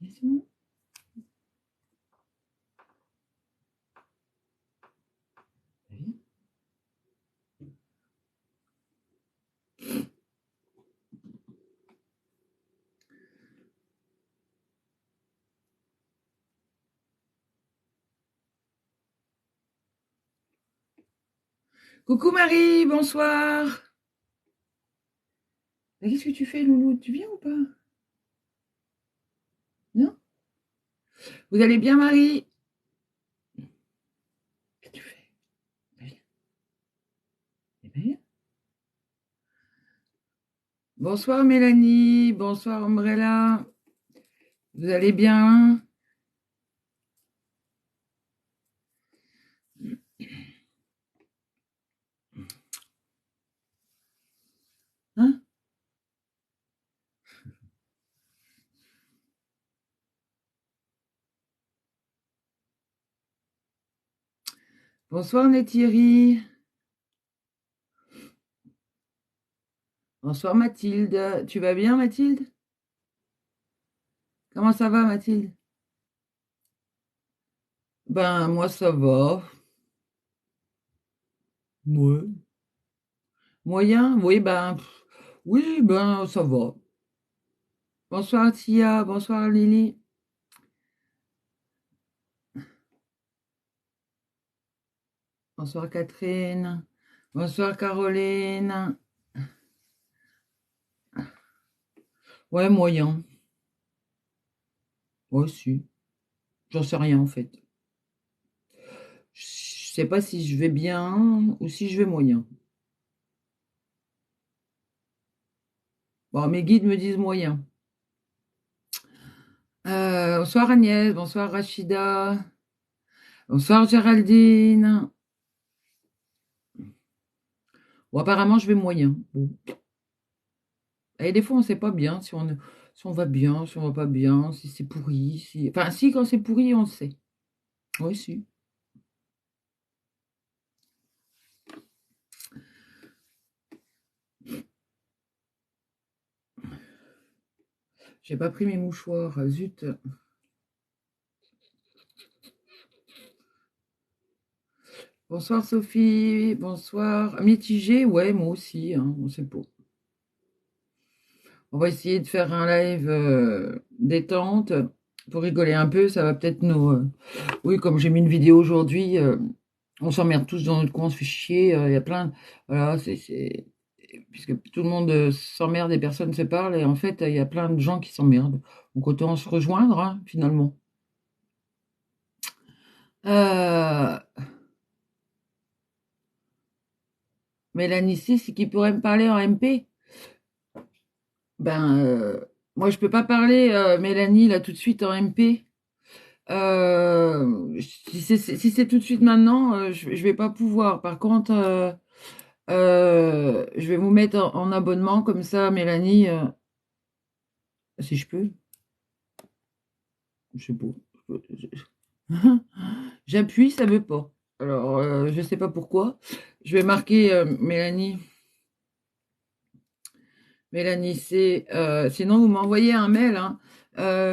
C'est bon. Coucou Marie, bonsoir. Qu'est-ce que tu fais, Loulou? Tu viens ou pas? Non? Vous allez bien, Marie? Qu'est-ce que tu fais? Viens. Viens. Bonsoir Mélanie, bonsoir Umbrella. Vous allez bien? Hein? Bonsoir Néthiri. Bonsoir Mathilde. Tu vas bien, Mathilde? Comment ça va, Mathilde? Ben, moi, ça va. Ouais. Moyen? Oui, ben, oui, ben, ça va. Bonsoir Tia, bonsoir Lily. Bonsoir Catherine. Bonsoir Caroline. Ouais, moyen. Ouais, si. J'en sais rien en fait. Je sais pas si je vais bien ou si je vais moyen. Bon, mes guides me disent moyen. Bonsoir Agnès, bonsoir Rachida, bonsoir Géraldine. Bon, apparemment, je vais moyen. Bon. Et des fois, on sait pas bien si on va bien, si on va pas bien, si c'est pourri. Si... Enfin, si, quand c'est pourri, on le sait. Oui, si. J'ai pas pris mes mouchoirs, zut. Bonsoir Sophie, bonsoir. Mitigé, ouais, moi aussi, hein, on sait pas. On va essayer de faire un live détente pour rigoler un peu. Ça va peut-être nous. Oui, comme j'ai mis une vidéo aujourd'hui, on s'emmerde tous dans notre coin, on se fait chier. Il y a plein. Voilà, puisque tout le monde s'emmerde et personne ne se parle. Et en fait, il y a plein de gens qui s'emmerdent. Donc autant se rejoindre, hein, finalement. Euh, Mélanie C, c'est qui pourrait me parler en MP? Ben, moi, je peux pas parler, Mélanie, là, tout de suite en MP. Si c'est tout de suite maintenant, je vais pas pouvoir. Par contre, je vais vous mettre en abonnement comme ça, Mélanie, si je peux. Je sais pas. J'appuie, ça veut pas. Alors, je sais pas pourquoi. Je vais marquer Mélanie. Mélanie, c'est. Sinon, vous m'envoyez un mail. Hein.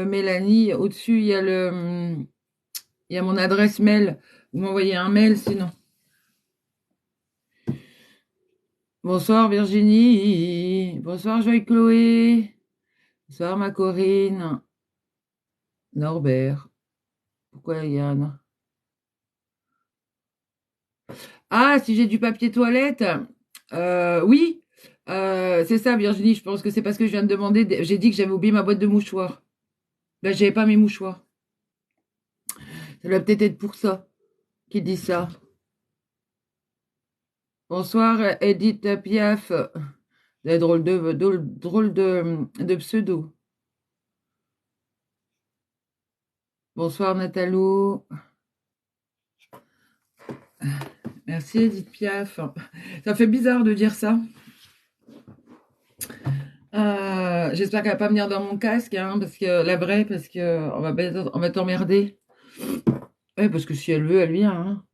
Mélanie, au-dessus, il y a mon adresse mail. Vous m'envoyez un mail, sinon. Bonsoir Virginie. Bonsoir Joy-Chloé. Bonsoir ma Corinne. Norbert. Pourquoi Yann? Ah, si j'ai du papier toilette. Oui. C'est ça Virginie. Je pense que c'est parce que je viens de demander. J'ai dit que j'avais oublié ma boîte de mouchoirs. Là, j'avais pas mes mouchoirs. Ça doit peut-être être pour ça qu'il dit ça. Bonsoir Edith Piaf. Des drôle de pseudo. Bonsoir Natalou. Merci Edith Piaf. Ça fait bizarre de dire ça. J'espère qu'elle va pas venir dans mon casque, hein, parce que la vraie, parce que on va t'emmerder. Ouais, parce que si elle veut, elle vient. Hein.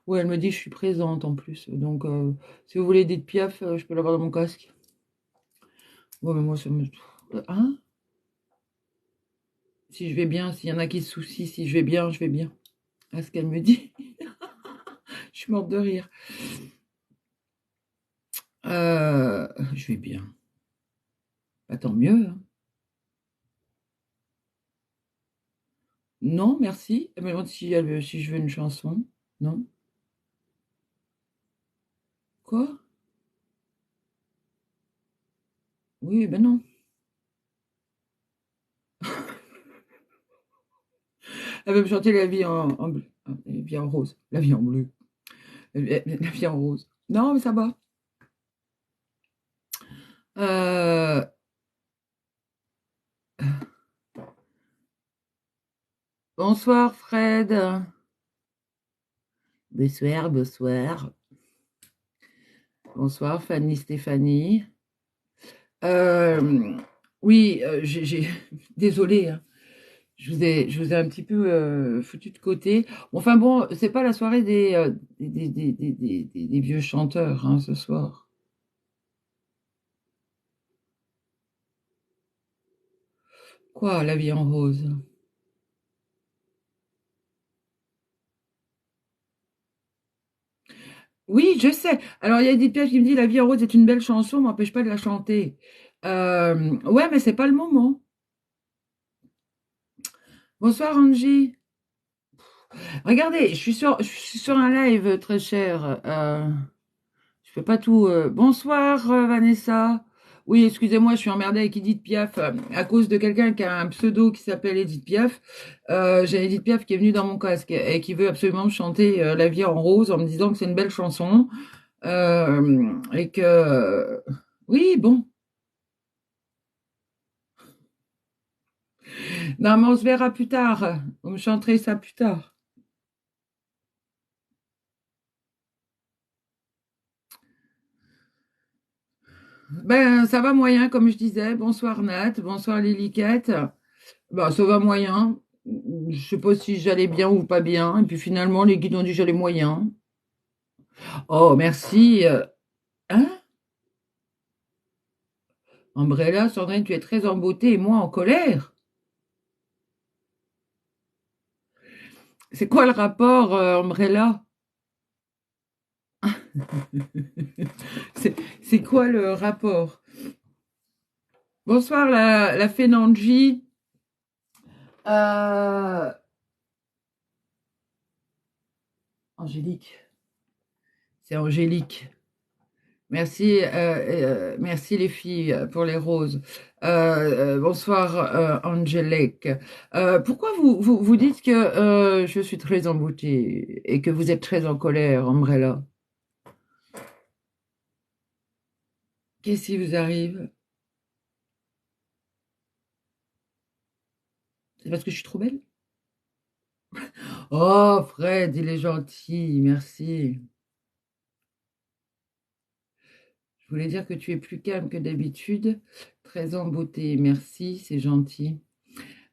Ouais, elle me dit que je suis présente en plus. Donc, si vous voulez Edith Piaf, je peux l'avoir dans mon casque. Ouais, mais moi, ça me... Hein? Si je vais bien, s'il y en a qui se soucient, si je vais bien, je vais bien. À ce qu'elle me dit. Je suis morte de rire. Je vais bien. Bah, tant mieux, hein. Non, merci. Elle me demande si je veux une chanson. Non. Quoi? Oui, ben non. Elle veut me chanter La vie en bleu. La vie en rose. La vie en bleu. La vie en rose. Non, mais ça va. Euh, Bonsoir, Fred. Bonsoir, bonsoir. Bonsoir, Fanny Stéphanie. Euh, oui, désolée, hein. Je vous ai un petit peu foutu de côté. Enfin bon, c'est pas la soirée des vieux chanteurs, hein, ce soir. Quoi, La vie en rose? Oui, je sais. Alors, il y a Edith Piaf qui me dit La vie en rose est une belle chanson, m'empêche pas de la chanter. Ouais, mais c'est pas le moment. Bonsoir, Angie. Regardez, je suis sur un live très cher. Je fais pas tout. Bonsoir, Vanessa. Oui, excusez-moi, je suis emmerdée avec Edith Piaf à cause de quelqu'un qui a un pseudo qui s'appelle Edith Piaf. J'ai Edith Piaf qui est venue dans mon casque et qui veut absolument me chanter La vie en rose en me disant que c'est une belle chanson. Et que... Oui, bon. Non, mais on se verra plus tard. Vous me chanterez ça plus tard. Ben, ça va moyen, comme je disais. Bonsoir Nat, bonsoir Liliquette. Ben, ça va moyen. Je sais pas si j'allais bien ou pas bien. Et puis finalement, les guides ont dit que j'allais moyen. Oh, merci. Hein? Umbrella, Sandrine, tu es très en beauté et moi en colère. C'est quoi le rapport, Umbrella? C'est quoi le rapport? Bonsoir, la fée Nanji. Euh, Angélique. C'est Angélique. Merci, merci les filles pour les roses. Bonsoir, Angélique. Pourquoi vous dites que je suis très emboutie et que vous êtes très en colère, Umbrella? Qu'est-ce qui vous arrive? C'est parce que je suis trop belle? Oh, Fred, il est gentil, merci. Je voulais dire que tu es plus calme que d'habitude, très en beauté, merci, c'est gentil.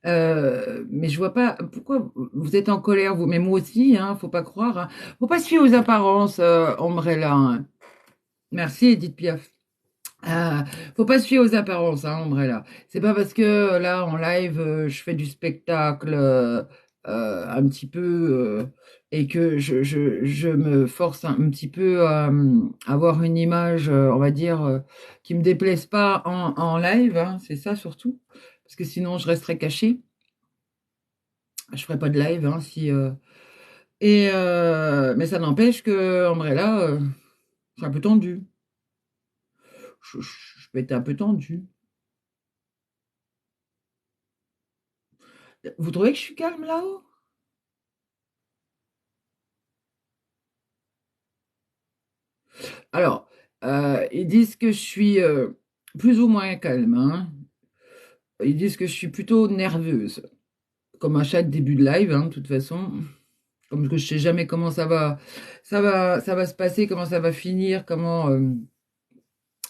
Mais je vois pas pourquoi vous êtes en colère, vous, mais moi aussi, hein, faut pas croire, hein. Faut pas se fier aux apparences, Umbrella, hein. Merci, Edith Piaf. Euh, Faut pas se fier aux apparences, hein, Umbrella. C'est pas parce que là, en live, je fais du spectacle un petit peu et que je me force un petit peu à avoir une image, on va dire, qui me déplaise pas en live, hein, c'est ça surtout. Parce que sinon, je resterais cachée. Je ferai pas de live, hein, si. Mais ça n'empêche que Umbrella, je suis un peu tendue. Je peux être un peu tendue. Vous trouvez que je suis calme là-haut? Alors, ils disent que je suis plus ou moins calme, hein. Ils disent que je suis plutôt nerveuse, comme à chaque début de live, hein, de toute façon. Comme que je sais jamais comment ça va se passer, comment ça va finir, comment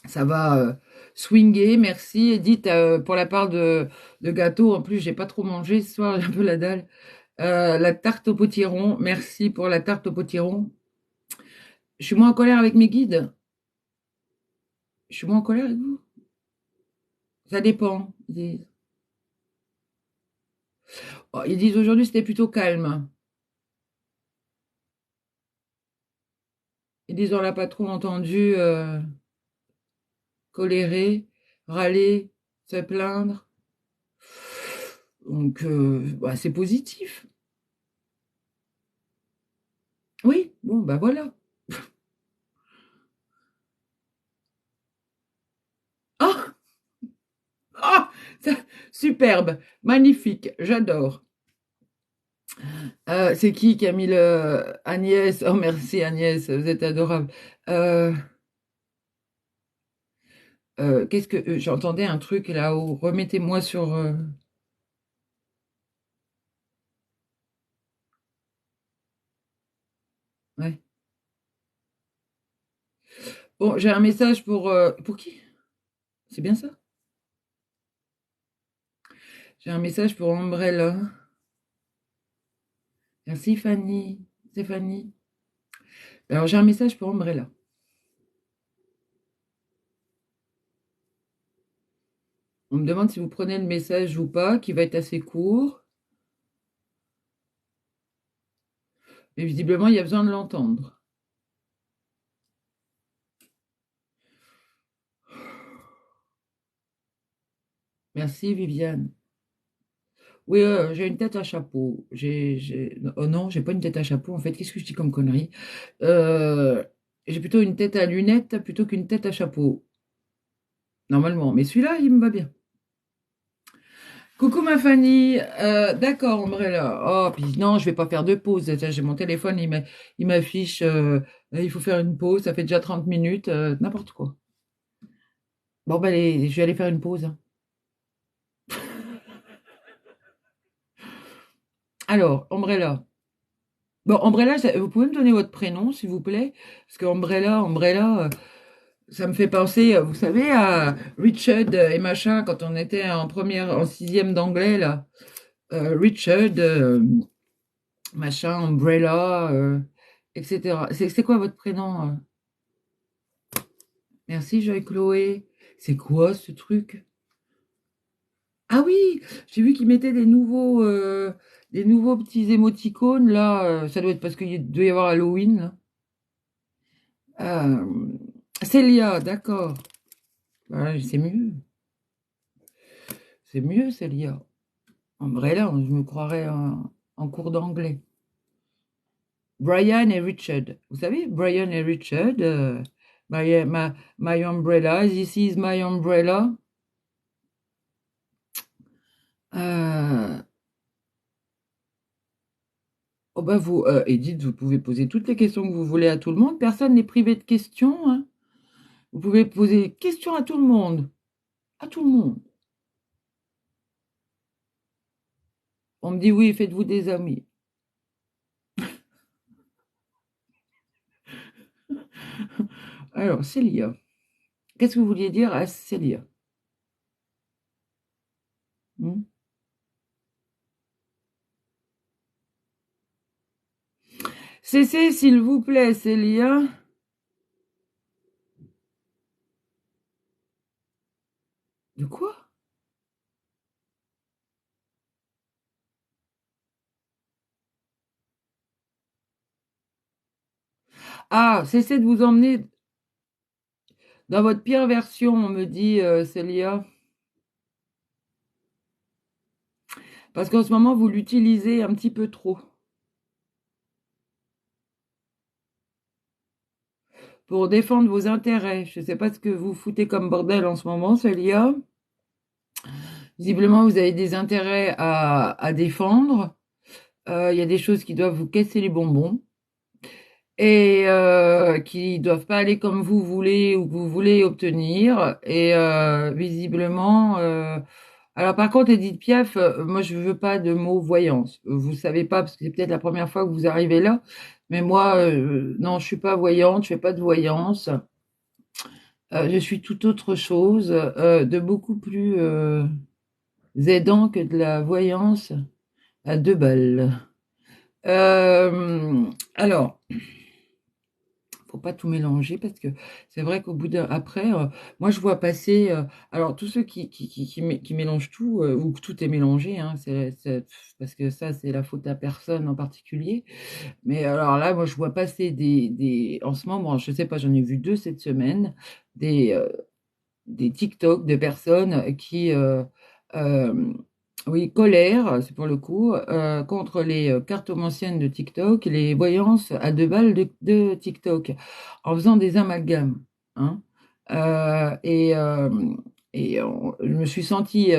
ça va swinger. Merci Edith pour la part de gâteau. En plus, j'ai pas trop mangé ce soir, j'ai un peu la dalle. La tarte au potiron. Merci pour la tarte au potiron. Je suis moins en colère avec mes guides. Je suis moins en colère avec vous. Ça dépend. Ils disent aujourd'hui c'était plutôt calme. Ils disent on l'a pas trop entendu colérer, râler, se plaindre. Donc bah, c'est positif. Oui, bon bah voilà. Ah, ah, superbe, magnifique, j'adore. C'est qui a mis le Agnès? Oh merci Agnès, vous êtes adorable. Euh, qu'est-ce que j'entendais un truc là-haut? Remettez-moi sur. Ouais. Bon, j'ai un message pour qui? C'est bien ça? J'ai un message pour Umbrella. Merci Fanny. C'est Fanny. Alors j'ai un message pour Umbrella. On me demande si vous prenez le message ou pas, qui va être assez court. Mais visiblement, il y a besoin de l'entendre. Merci Viviane. Oui, j'ai une tête à chapeau. Oh non, j'ai pas une tête à chapeau. En fait, qu'est-ce que je dis comme connerie? Euh, j'ai plutôt une tête à lunettes plutôt qu'une tête à chapeau. Normalement. Mais celui-là, il me va bien. Coucou ma Fanny. D'accord, Umbrella. Oh, puis non, je vais pas faire de pause. Tiens, j'ai mon téléphone, il m'affiche, il faut faire une pause. Ça fait déjà 30 minutes, n'importe quoi. Bon, ben, allez, je vais aller faire une pause, hein. Alors, Umbrella. Bon, Umbrella, vous pouvez me donner votre prénom, s'il vous plaît? Parce que Umbrella, ça me fait penser, vous savez, à Richard et machin, quand on était en première, en sixième d'anglais, là. Richard, machin, Umbrella, etc. C'est quoi votre prénom? Merci, Joy Chloé. C'est quoi ce truc? Ah oui, j'ai vu qu'ils mettaient des nouveaux petits émoticônes, là. Ça doit être parce qu'il doit y avoir Halloween, là. Euh, Célia, d'accord. Ouais, c'est mieux. C'est mieux, Célia. En vrai, là, je me croirais en cours d'anglais. Brian et Richard. Vous savez, Brian et Richard, my umbrella, this is my umbrella. Euh, oh bah vous, Edith, vous pouvez poser toutes les questions que vous voulez à tout le monde. Personne n'est privé de questions, hein. Vous pouvez poser des questions à tout le monde. À tout le monde. On me dit oui, faites-vous des amis. Alors, Célia. Qu'est-ce que vous vouliez dire à Célia? Hmm. Cessez, s'il vous plaît, Célia. De quoi? Ah, cessez de vous emmener dans votre pire version, on me dit Célia. Parce qu'en ce moment, vous l'utilisez un petit peu trop pour défendre vos intérêts. Je ne sais pas ce que vous foutez comme bordel en ce moment, Célia. Visiblement, vous avez des intérêts à défendre. Il y a des choses qui doivent vous casser les bonbons et qui doivent pas aller comme vous voulez ou que vous voulez obtenir. Et visiblement, alors par contre, Edith Piaf, moi je veux pas de mot voyance. Vous savez pas parce que c'est peut-être la première fois que vous arrivez là, mais moi, non, je suis pas voyante, je fais pas de voyance. Je suis tout autre chose, de beaucoup plus aidant que de la voyance à 2 balles. Alors, faut pas tout mélanger parce que c'est vrai qu'au bout d'un après, moi je vois passer alors tous ceux qui mélangent tout ou que tout est mélangé, hein, parce que ça c'est la faute à personne en particulier. Mais alors là, moi je vois passer des en ce moment, je sais pas, j'en ai vu deux cette semaine, des euh, des TikTok de personnes qui, oui, colère, c'est pour le coup, contre les cartomanciennes de TikTok, les voyances à 2 balles de TikTok, en faisant des amalgames. Hein. Euh, et euh, je me suis sentie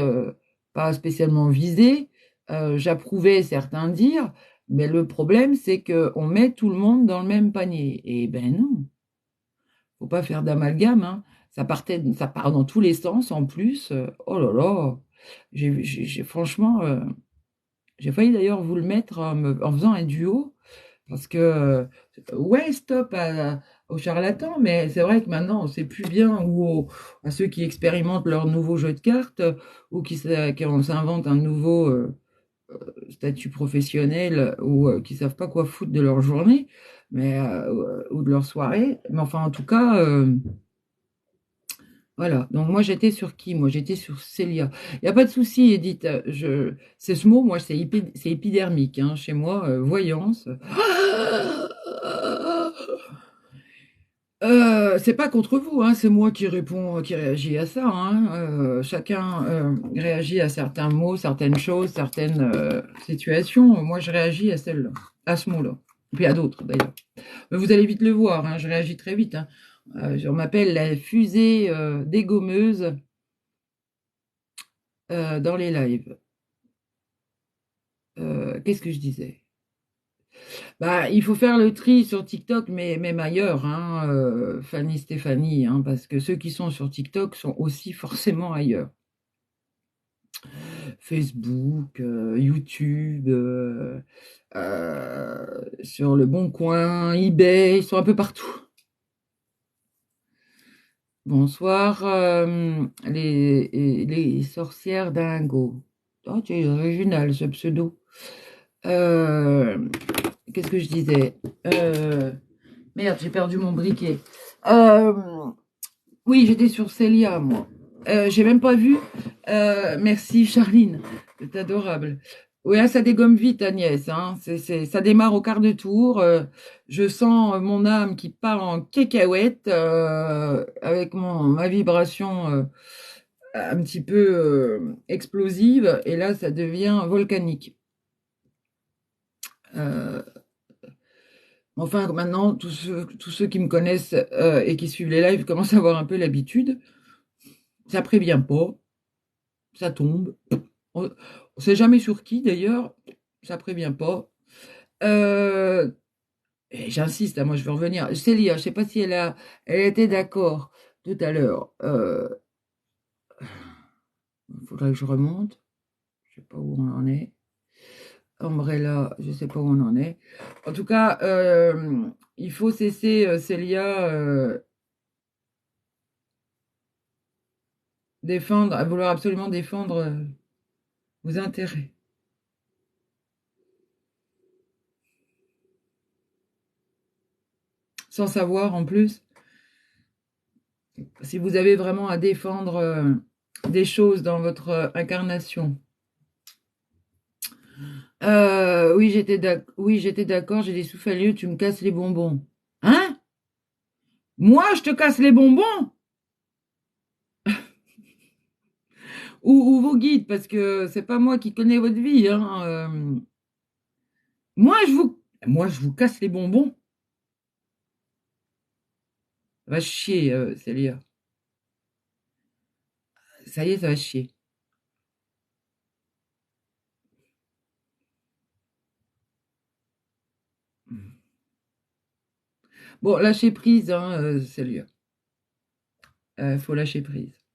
pas spécialement visée, j'approuvais certains dires, mais le problème, c'est qu'on met tout le monde dans le même panier. Et ben non, faut pas faire d'amalgame, hein. Ça part dans tous les sens en plus. Oh là là, franchement, j'ai failli d'ailleurs vous le mettre en faisant un duo parce que ouais, stop aux charlatans, mais c'est vrai que maintenant on sait plus bien à ceux qui expérimentent leur nouveau jeu de cartes ou qui s'inventent un nouveau statut professionnel ou qui savent pas quoi foutre de leur journée, mais ou de leur soirée. Mais enfin, en tout cas. Voilà, donc moi j'étais sur qui? Moi j'étais sur Célia. Il n'y a pas de souci, Edith. C'est ce mot, moi c'est épidermique. Hein, chez moi, voyance. C'est pas contre vous, hein, c'est moi qui réponds, qui réagis à ça. Hein. Chacun réagit à certains mots, certaines choses, certaines situations. Moi je réagis à celle-là, à ce mot-là. Et puis à d'autres d'ailleurs. Mais vous allez vite le voir, hein, je réagis très vite. Hein. Je m'appelle la fusée dégommeuse dans les lives. Qu'est-ce que je disais? Bah, il faut faire le tri sur TikTok, mais même ailleurs, hein, Fanny Stéphanie, hein, parce que ceux qui sont sur TikTok sont aussi forcément ailleurs. Facebook, YouTube, sur le Bon Coin, eBay, ils sont un peu partout. Bonsoir, les sorcières dingo. Oh, tu es original ce pseudo. Euh, Qu'est-ce que je disais? Merde, j'ai perdu mon briquet. Euh, oui, j'étais sur Célia, moi. J'ai même pas vu. Merci, Charline. C'est adorable. Oui, ah, ça dégomme vite, Agnès. Hein. Ça démarre au quart de tour. Je sens mon âme qui part en cacahuète avec ma vibration un petit peu explosive. Et là, ça devient volcanique. Euh, Enfin, maintenant, tous ceux qui me connaissent et qui suivent les lives commencent à avoir un peu l'habitude. Ça prévient pas, ça tombe. On ne sait jamais sur qui d'ailleurs, ça prévient pas. Euh, et j'insiste, hein, moi je veux revenir. Célia, je ne sais pas si elle était d'accord tout à l'heure. Il faudrait que je remonte. Je ne sais pas où on en est. Umbrella, je ne sais pas où on en est. En tout cas, il faut cesser, Célia, à vouloir absolument défendre vos intérêts. Sans savoir en plus si vous avez vraiment à défendre des choses dans votre incarnation. Oui, j'étais d'accord, j'ai des souffles, tu me casses les bonbons. Hein? Moi, je te casse les bonbons? Ou vos guides, parce que c'est pas moi qui connais votre vie. Hein. Moi, je vous casse les bonbons. Ça va chier, Célia. Ça y est, ça va chier. Bon, lâcher prise, hein, Célia. Faut lâcher prise.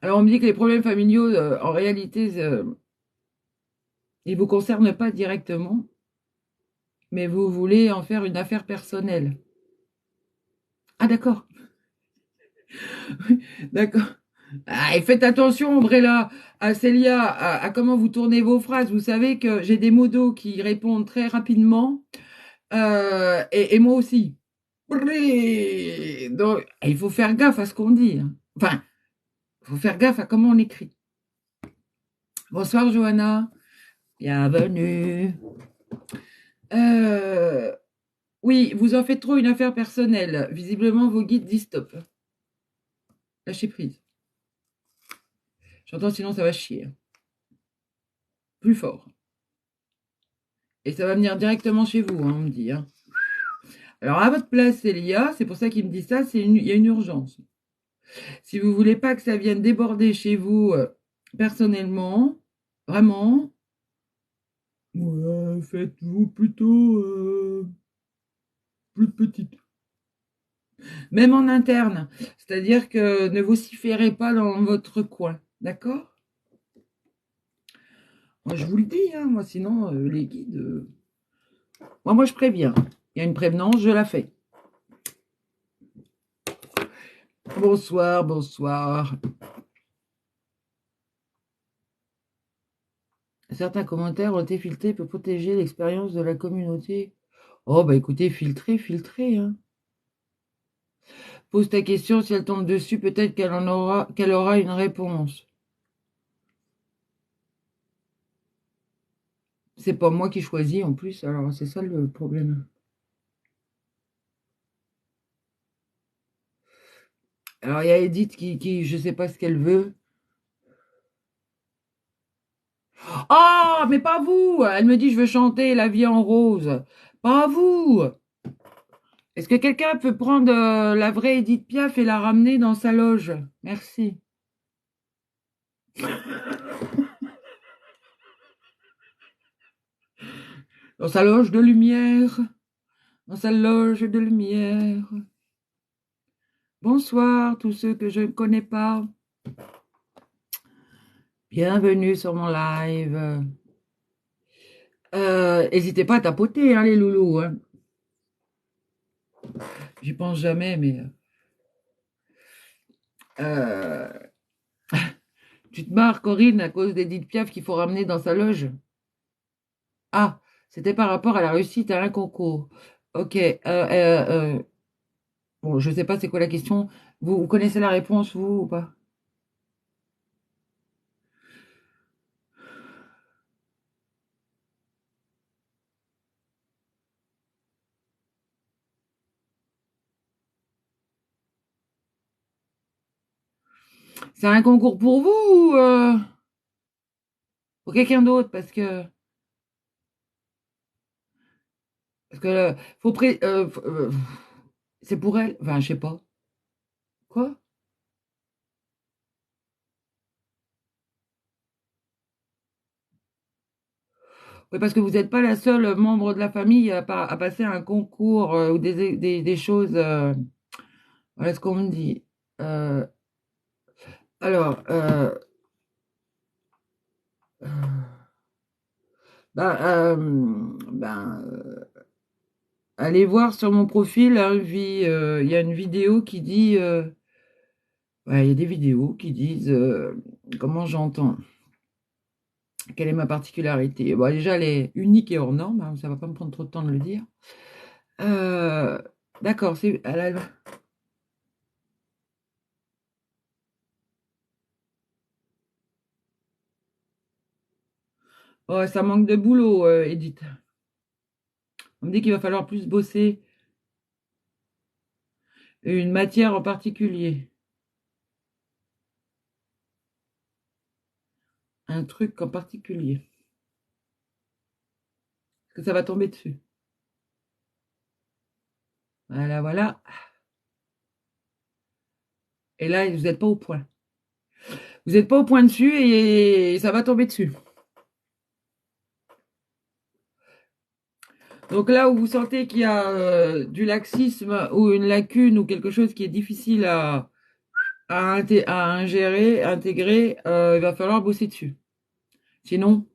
Alors, on me dit que les problèmes familiaux, en réalité, ils ne vous concernent pas directement, mais vous voulez en faire une affaire personnelle. Ah, d'accord. D'accord. Ah, et faites attention, Umbrella, à Célia, à comment vous tournez vos phrases. Vous savez que j'ai des modos qui répondent très rapidement, et moi aussi. Donc, il faut faire gaffe à ce qu'on dit, hein. Enfin, il faut faire gaffe à comment on écrit. Bonsoir, Johanna. Bienvenue. Euh, oui, vous en faites trop une affaire personnelle. Visiblement, vos guides disent stop. Lâchez prise. J'entends, sinon ça va chier. Plus fort. Et ça va venir directement chez vous, hein, on me dit, hein. Alors, à votre place, Célia, c'est pour ça qu'il me dit ça, il y a une urgence. Si vous voulez pas que ça vienne déborder chez vous, personnellement, vraiment, ouais, faites-vous plutôt plus petite. Même en interne. C'est-à-dire que ne vociférez pas dans votre coin. D'accord? Moi, je vous le dis, hein, moi, sinon, les guides. Moi, je préviens. Il y a une prévenance, je la fais. Bonsoir, bonsoir. Certains commentaires ont été filtrés pour protéger l'expérience de la communauté. Oh, bah écoutez, filtrez, filtrez, hein. Pose ta question, si elle tombe dessus, peut-être qu'elle aura une réponse. C'est pas moi qui choisis en plus, alors c'est ça le problème. Alors il y a Edith qui je sais pas ce qu'elle veut. Oh, mais pas vous! Elle me dit je veux chanter La vie en rose. Pas vous! Est-ce que quelqu'un peut prendre la vraie Edith Piaf et la ramener dans sa loge? Merci. Dans sa loge de lumière. Dans sa loge de lumière. Bonsoir, tous ceux que je ne connais pas. Bienvenue sur mon live. N'hésitez pas à tapoter, hein, les loulous, hein. J'y pense jamais, mais euh, tu te marres, Corinne, à cause d'Edith Piaf qu'il faut ramener dans sa loge. Ah, c'était par rapport à la réussite à un concours. Ok. Bon, je sais pas c'est quoi la question. Vous connaissez la réponse, vous, ou pas? C'est un concours pour vous ou pour quelqu'un d'autre? Parce que c'est pour elle. Enfin, je sais pas. Quoi? Oui, parce que vous n'êtes pas la seule membre de la famille à passer un concours ou des choses. Voilà ce qu'on me dit. Euh, alors, euh, ben, allez voir sur mon profil, hein, il y a une vidéo qui dit. Ouais, il y a des vidéos qui disent comment j'entends. Quelle est ma particularité? Bon, déjà, elle est unique et hors norme, hein, ça va pas me prendre trop de temps de le dire. Euh, d'accord, oh, ça manque de boulot, Edith. On me dit qu'il va falloir plus bosser une matière en particulier, un truc en particulier, que ça va tomber dessus. Voilà, voilà. Et là, vous n'êtes pas au point. Vous n'êtes pas au point dessus et ça va tomber dessus. Donc là où vous sentez qu'il y a du laxisme ou une lacune ou quelque chose qui est difficile à ingérer, à intégrer, il va falloir bosser dessus. Sinon,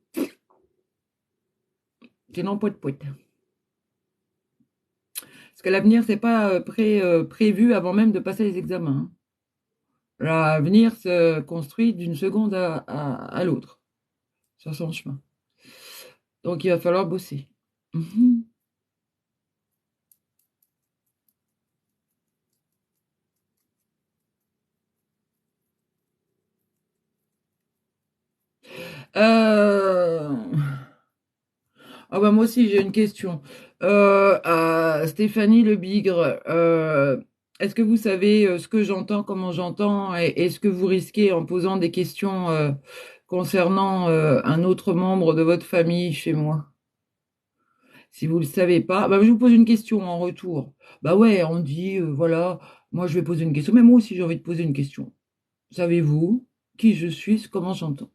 poète poète. Parce que l'avenir, c'est pas prévu avant même de passer les examens, hein. L'avenir se construit d'une seconde à l'autre, sur son chemin. Donc, il va falloir bosser. Mhm. Euh, Ah bah moi aussi, j'ai une question. À Stéphanie Le Bigre, est-ce que vous savez ce que j'entends, comment j'entends, et ce que vous risquez en posant des questions concernant un autre membre de votre famille chez moi? Si vous le savez pas, bah, je vous pose une question en retour. Bah ouais, on dit, voilà, moi je vais poser une question, mais moi aussi j'ai envie de poser une question. Savez-vous qui je suis, comment j'entends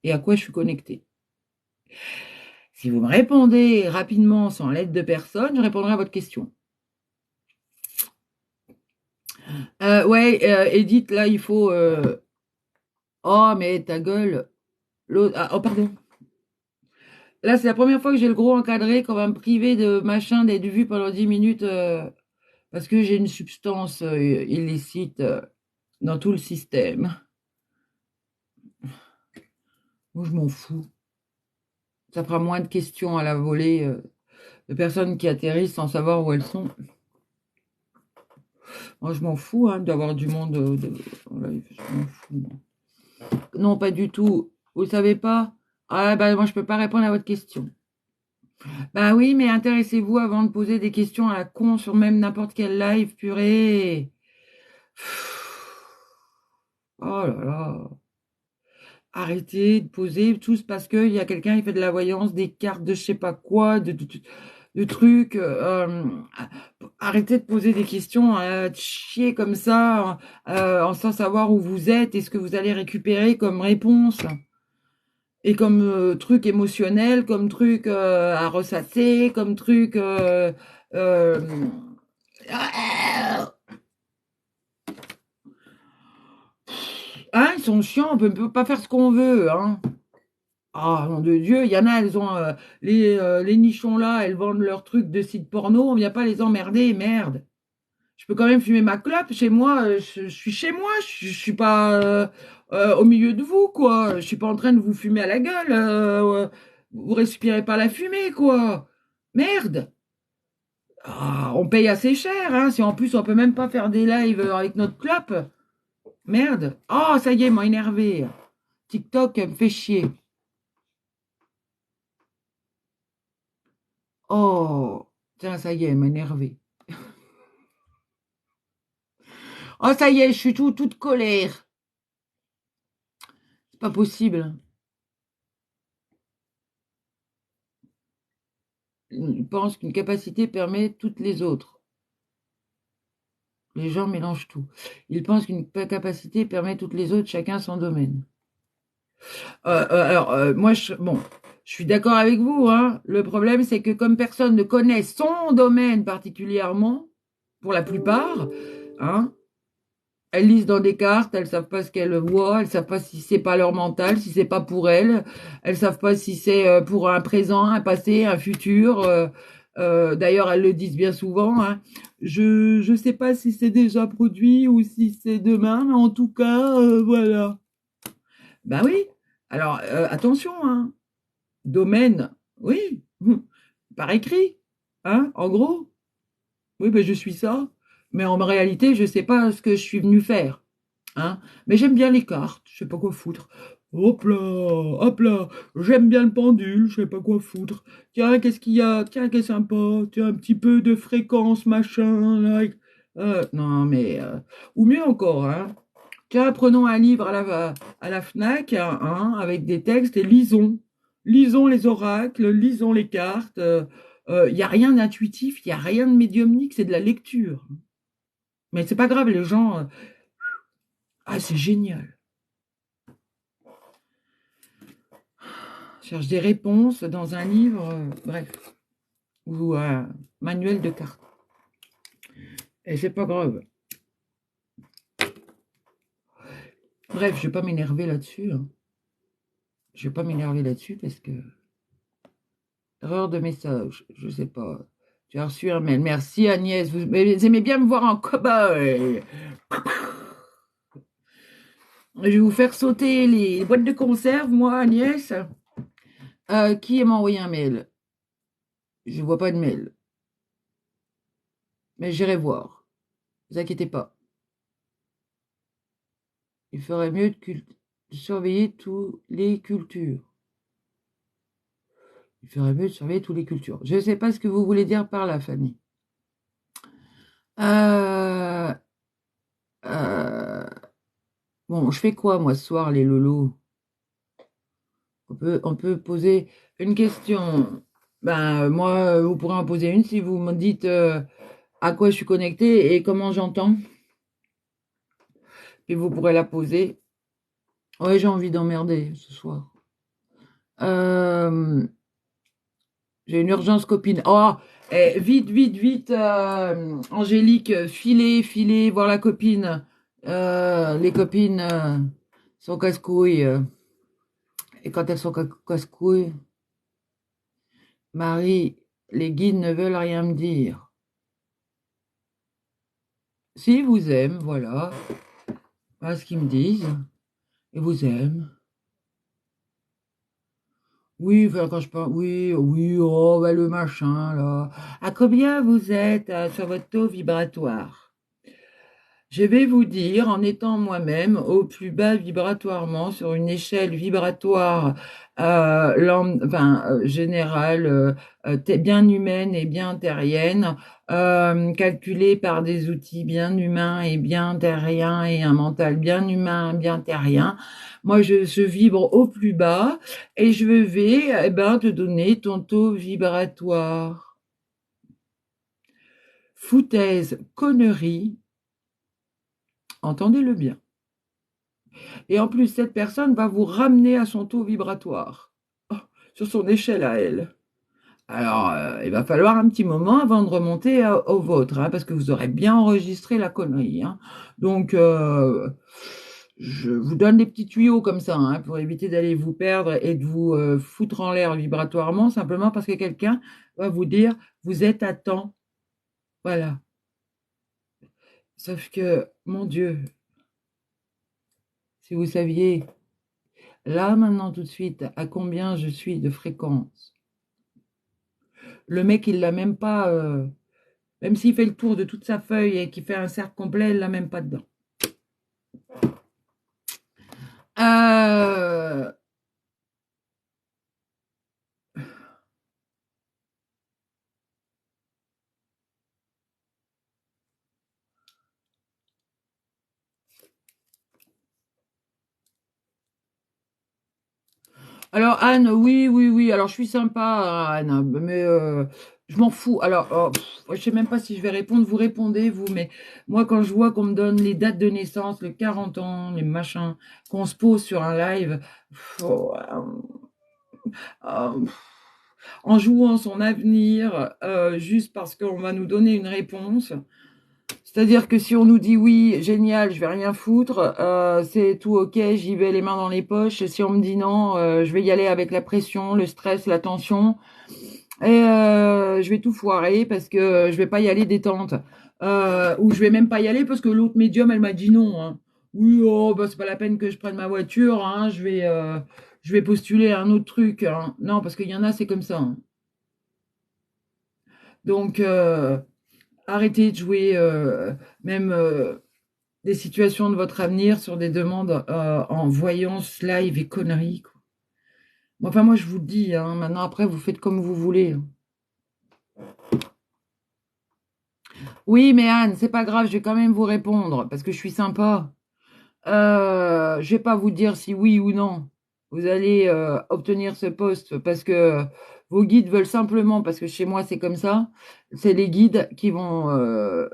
et à quoi je suis connectée? Si vous me répondez rapidement sans l'aide de personne, je répondrai à votre question. Ouais, Edith, là, il faut. Oh, mais ta gueule. L'autre. Ah, oh, pardon. Là, c'est la première fois que j'ai le gros encadré qu'on va me priver de machin d'être vu pendant 10 minutes parce que j'ai une substance illicite dans tout le système. Moi, je m'en fous. Ça fera moins de questions à la volée de personnes qui atterrissent sans savoir où elles sont. Moi, je m'en fous hein, d'avoir du monde. Ouais, je m'en fous. Non, pas du tout. Vous le savez pas? Ah, bah, moi, je peux pas répondre à votre question. Bah oui, mais intéressez-vous avant de poser des questions à la con sur même n'importe quel live, purée. Oh là là. Arrêtez de poser tous parce qu'il y a quelqu'un qui fait de la voyance, des cartes de je sais pas quoi, de trucs. Arrêtez de poser des questions, de chier comme ça, sans savoir où vous êtes et ce que vous allez récupérer comme réponse. Et comme truc émotionnel, comme truc à ressasser, comme truc... euh, hein, ils sont chiants, on peut pas faire ce qu'on veut. Hein. Ah, nom de Dieu, il y en a, elles ont... les nichons là, elles vendent leurs trucs de sites porno, on vient pas les emmerder, merde. Je peux quand même fumer ma clope chez moi, je suis chez moi, je suis pas au milieu de vous, quoi. Je suis pas en train de vous fumer à la gueule. Vous respirez pas la fumée, quoi. Merde. Ah, on paye assez cher, hein. Si en plus on peut même pas faire des lives avec notre clope. Merde. Oh, ça y est, m'a énervé. TikTok me fait chier. Oh, tiens, ça y est, elle m'a énervé. Oh, ça y est, je suis toute colère. C'est pas possible. Il pense qu'une capacité permet toutes les autres. Les gens mélangent tout. Ils pensent qu'une capacité permet toutes les autres, chacun son domaine. Moi, bon, je suis d'accord avec vous. Hein. Le problème, c'est que comme personne ne connaît son domaine particulièrement, pour la plupart, hein, elles lisent dans des cartes, elles savent pas ce qu'elles voient, elles savent pas si c'est pas leur mental, si c'est pas pour elles savent pas si c'est pour un présent, un passé, un futur. D'ailleurs, elles le disent bien souvent. Hein. Je sais pas si c'est déjà produit ou si c'est demain, mais en tout cas, voilà. Ben oui. Alors attention, hein. Domaine, oui, par écrit, hein, en gros. Oui, ben je suis ça, mais en réalité, je sais pas ce que je suis venu faire. Hein. Mais j'aime bien les cartes, je sais pas quoi foutre. Hop là, j'aime bien le pendule, je sais pas quoi foutre. Tiens, qu'est-ce qu'il y a? Tiens, qu'est-ce sympa. Tiens, un petit peu de fréquence, machin. Là. Non, mais... ou mieux encore, hein. Tiens, prenons un livre à la Fnac, hein, avec des textes et lisons. Lisons les oracles, lisons les cartes. Il n'y a rien d'intuitif, il n'y a rien de médiumnique, c'est de la lecture. Mais c'est pas grave, les gens... ah, c'est génial. Cherche des réponses dans un livre, bref, ou un manuel de cartes. Et c'est pas grave. Bref, je vais pas m'énerver là-dessus. Hein. Je vais pas m'énerver là-dessus parce que erreur de message, je sais pas. Tu as reçu un mail. Merci Agnès. Vous aimez bien me voir en cobaye. Je vais vous faire sauter les boîtes de conserve, moi, Agnès. Qui m'a envoyé un mail? Je vois pas de mail, mais j'irai voir. Ne vous inquiétez pas. Il ferait mieux de surveiller toutes les cultures. Il ferait mieux de surveiller toutes les cultures. Je ne sais pas ce que vous voulez dire par là, Fanny. Euh, euh, bon, je fais quoi, moi, ce soir, les lolos? On peut poser une question. Ben, moi, vous pourrez en poser une si vous me dites à quoi je suis connectée et comment j'entends. Puis vous pourrez la poser. Ouais, j'ai envie d'emmerder ce soir. Euh, j'ai une urgence copine. Oh, vite, vite, vite, Angélique, filez, filez, voir la copine. Les copines sont casse-couilles. Et quand elles sont casse-couilles, Marie, les guides ne veulent rien me dire. Si vous aiment, voilà. Voilà ce qu'ils me disent. Ils vous aiment. Oui, enfin, quand je parle, oui, oui, oh, bah, le machin, là. À combien vous êtes sur votre taux vibratoire? Je vais vous dire, en étant moi-même au plus bas vibratoirement sur une échelle vibratoire générale, bien humaine et bien terrienne, calculée par des outils bien humains et bien terriens et un mental bien humain, bien terrien. Moi, je vibre au plus bas et je vais te donner ton taux vibratoire. Foutaise, connerie, entendez-le bien. Et en plus, cette personne va vous ramener à son taux vibratoire, sur son échelle à elle. Alors, il va falloir un petit moment avant de remonter au vôtre, hein, parce que vous aurez bien enregistré la connerie. Hein. Donc, je vous donne des petits tuyaux comme ça, hein, pour éviter d'aller vous perdre et de vous foutre en l'air vibratoirement, simplement parce que quelqu'un va vous dire, vous êtes à temps. Voilà. Sauf que, mon Dieu, si vous saviez, là, maintenant, tout de suite, à combien je suis de fréquence. Le mec, il l'a même pas, même s'il fait le tour de toute sa feuille et qu'il fait un cercle complet, il l'a même pas dedans. Euh, alors Anne, oui, oui, oui. Alors je suis sympa, Anne, mais je m'en fous. Alors, je sais même pas si je vais répondre. Vous répondez, vous, mais moi, quand je vois qu'on me donne les dates de naissance, les 40 ans, les machins, qu'on se pose sur un live, euh, en jouant son avenir, juste parce qu'on va nous donner une réponse. C'est-à-dire que si on nous dit oui, génial, je vais rien foutre, c'est tout ok, j'y vais les mains dans les poches. Si on me dit non, je vais y aller avec la pression, le stress, la tension, et je vais tout foirer parce que je vais pas y aller détente, ou je vais même pas y aller parce que l'autre médium, elle m'a dit non. Hein. Oui, oh, bah c'est pas la peine que je prenne ma voiture, hein, je vais postuler un autre truc. Hein. Non, parce qu'il y en a, c'est comme ça. Hein. Donc arrêtez de jouer même des situations de votre avenir sur des demandes en voyance live et conneries. Quoi. Enfin, moi, je vous le dis, hein, maintenant, après, vous faites comme vous voulez. Hein. Oui, mais Anne, c'est pas grave, je vais quand même vous répondre parce que je suis sympa. Je vais pas vous dire si oui ou non vous allez obtenir ce poste parce que vos guides veulent simplement, parce que chez moi c'est comme ça, c'est les guides qui vont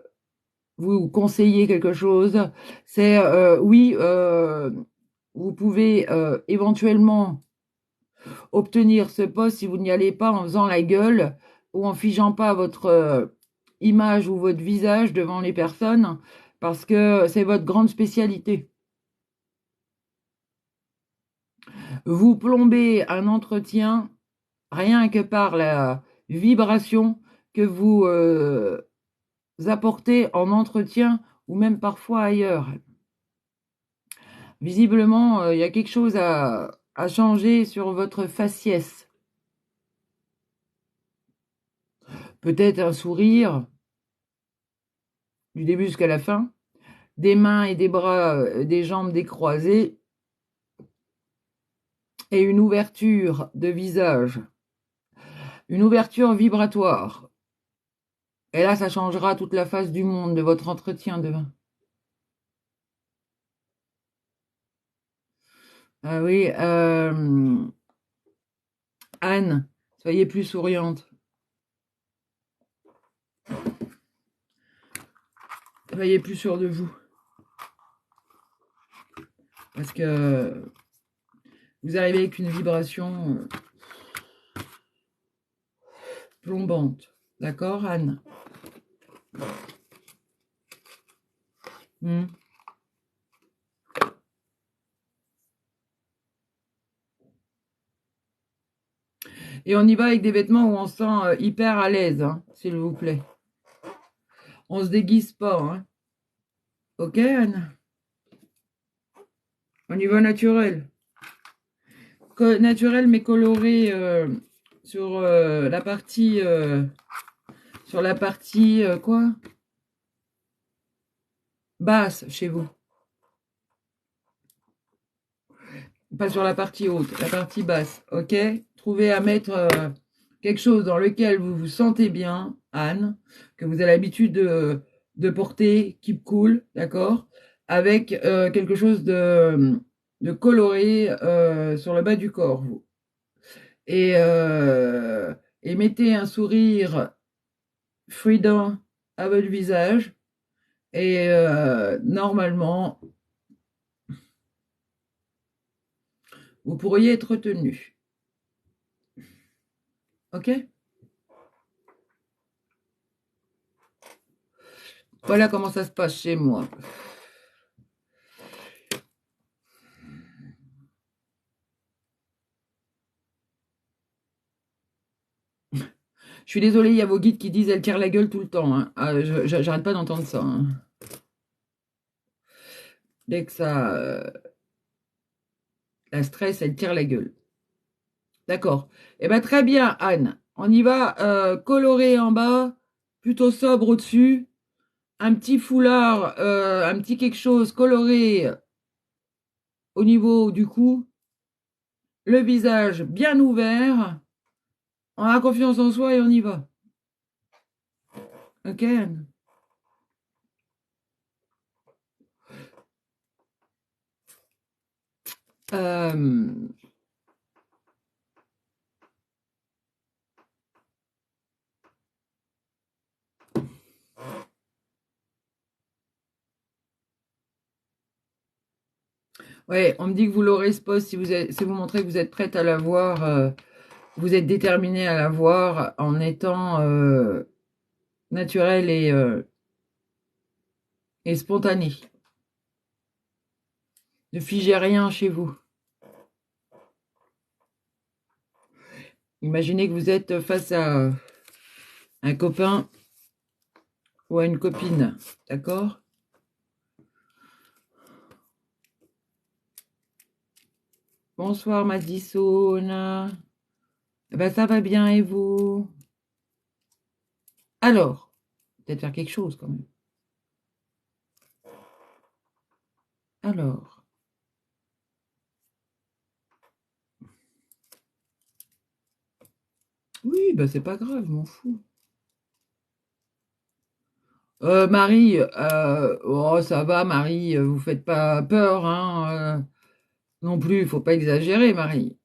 vous conseiller quelque chose. C'est oui, vous pouvez éventuellement obtenir ce poste si vous n'y allez pas en faisant la gueule ou en figeant pas votre image ou votre visage devant les personnes parce que c'est votre grande spécialité. Vous plombez un entretien rien que par la vibration que vous apportez en entretien ou même parfois ailleurs. Visiblement, il y a quelque chose à changer sur votre faciès. Peut-être un sourire du début jusqu'à la fin, des mains et des bras, des jambes décroisées et une ouverture de visage, une ouverture vibratoire. Et là, ça changera toute la face du monde de votre entretien demain. Ah oui, Anne, soyez plus souriante. Soyez plus sûre de vous. Parce que vous arrivez avec une vibration plombante. D'accord, Anne? Hmm. Et on y va avec des vêtements où on se sent hyper à l'aise, hein, s'il vous plaît. On se déguise pas, hein. Ok, Anne? On y va naturel. Naturel mais coloré sur la partie quoi? Basse chez vous. Pas sur la partie haute, la partie basse, ok? Trouvez à mettre quelque chose dans lequel vous vous sentez bien, Anne, que vous avez l'habitude de porter, keep cool, d'accord? Avec quelque chose de coloré sur le bas du corps, vous. Et mettez un sourire fluide à votre visage. Et normalement, vous pourriez être retenu. Ok? Voilà comment ça se passe chez moi. Je suis désolée, il y a vos guides qui disent elle tire la gueule tout le temps, hein. Ah, j'arrête pas d'entendre ça, hein. Dès que ça la stress, elle tire la gueule. D'accord. Eh ben très bien, Anne. On y va coloré en bas, plutôt sobre au-dessus. Un petit foulard, un petit quelque chose coloré au niveau du cou. Le visage bien ouvert. On a confiance en soi et on y va. Ok, Anne? Euh, ouais, on me dit que vous l'aurez ce poste si vous montrez que vous êtes prête à l'avoir, vous êtes déterminée à l'avoir en étant naturel et spontané. Ne figez rien chez vous. Imaginez que vous êtes face à un copain ou à une copine, d'accord? Bonsoir Madison. Eh ben, ça va bien et vous? Alors, peut-être faire quelque chose quand même. Alors, oui, ben c'est pas grave, je m'en fous. Marie, oh ça va Marie, vous faites pas peur, hein, non plus, il faut pas exagérer Marie.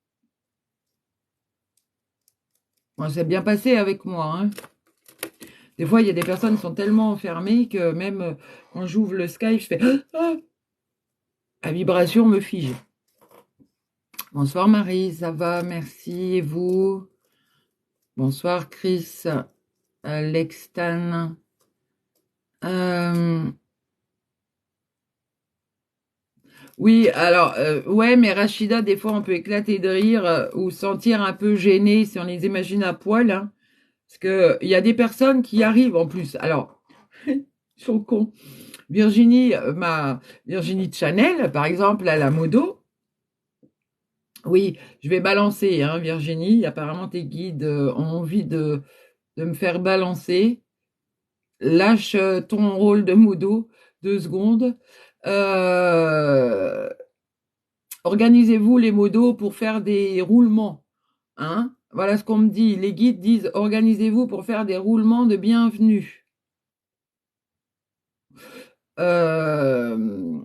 Moi, c'est bien passé avec moi, hein. Des fois, il y a des personnes qui sont tellement enfermées que même quand j'ouvre le Skype, je fais ah, la vibration me fige. Bonsoir Marie, ça va, merci. Et vous? Bonsoir Chris, Lextan. Euh, Oui, alors, ouais, mais Rachida, des fois, on peut éclater de rire ou sentir un peu gêné si on les imagine à poil, hein. Parce que il y a des personnes qui arrivent en plus. Alors, ils sont cons. Virginie, Virginie de Chanel, par exemple, à la modo. Oui, je vais balancer, hein, Virginie. Apparemment, tes guides ont envie de me faire balancer. Lâche ton rôle de modo, 2 secondes. Euh, Organisez-vous les modos pour faire des roulements. Hein? Voilà ce qu'on me dit. Les guides disent organisez-vous pour faire des roulements de bienvenue. Euh,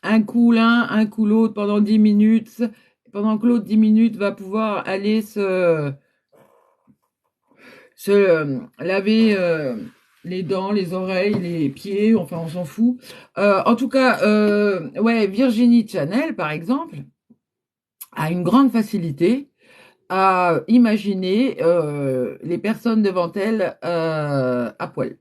un coup l'un, un coup l'autre pendant 10 minutes, pendant que l'autre 10 minutes va pouvoir aller se laver les dents, les oreilles, les pieds, enfin on s'en fout. En tout cas, ouais, Virginie Chanel, par exemple, a une grande facilité à imaginer les personnes devant elle à poil.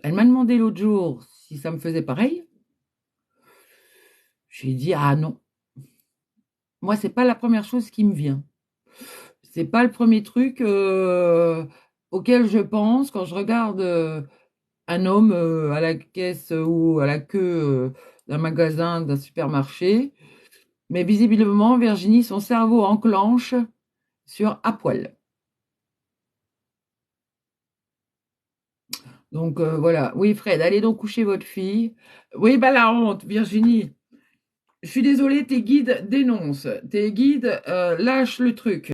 Elle m'a demandé l'autre jour si ça me faisait pareil. J'ai dit ah non, moi c'est pas la première chose qui me vient. C'est pas le premier truc auquel je pense quand je regarde un homme à la caisse ou à la queue d'un magasin, d'un supermarché. Mais visiblement, Virginie, son cerveau enclenche sur à poil. Donc voilà. Oui, Fred, allez donc coucher votre fille. Oui, bah la honte, Virginie. Je suis désolée, tes guides dénoncent. Tes guides lâchent le truc.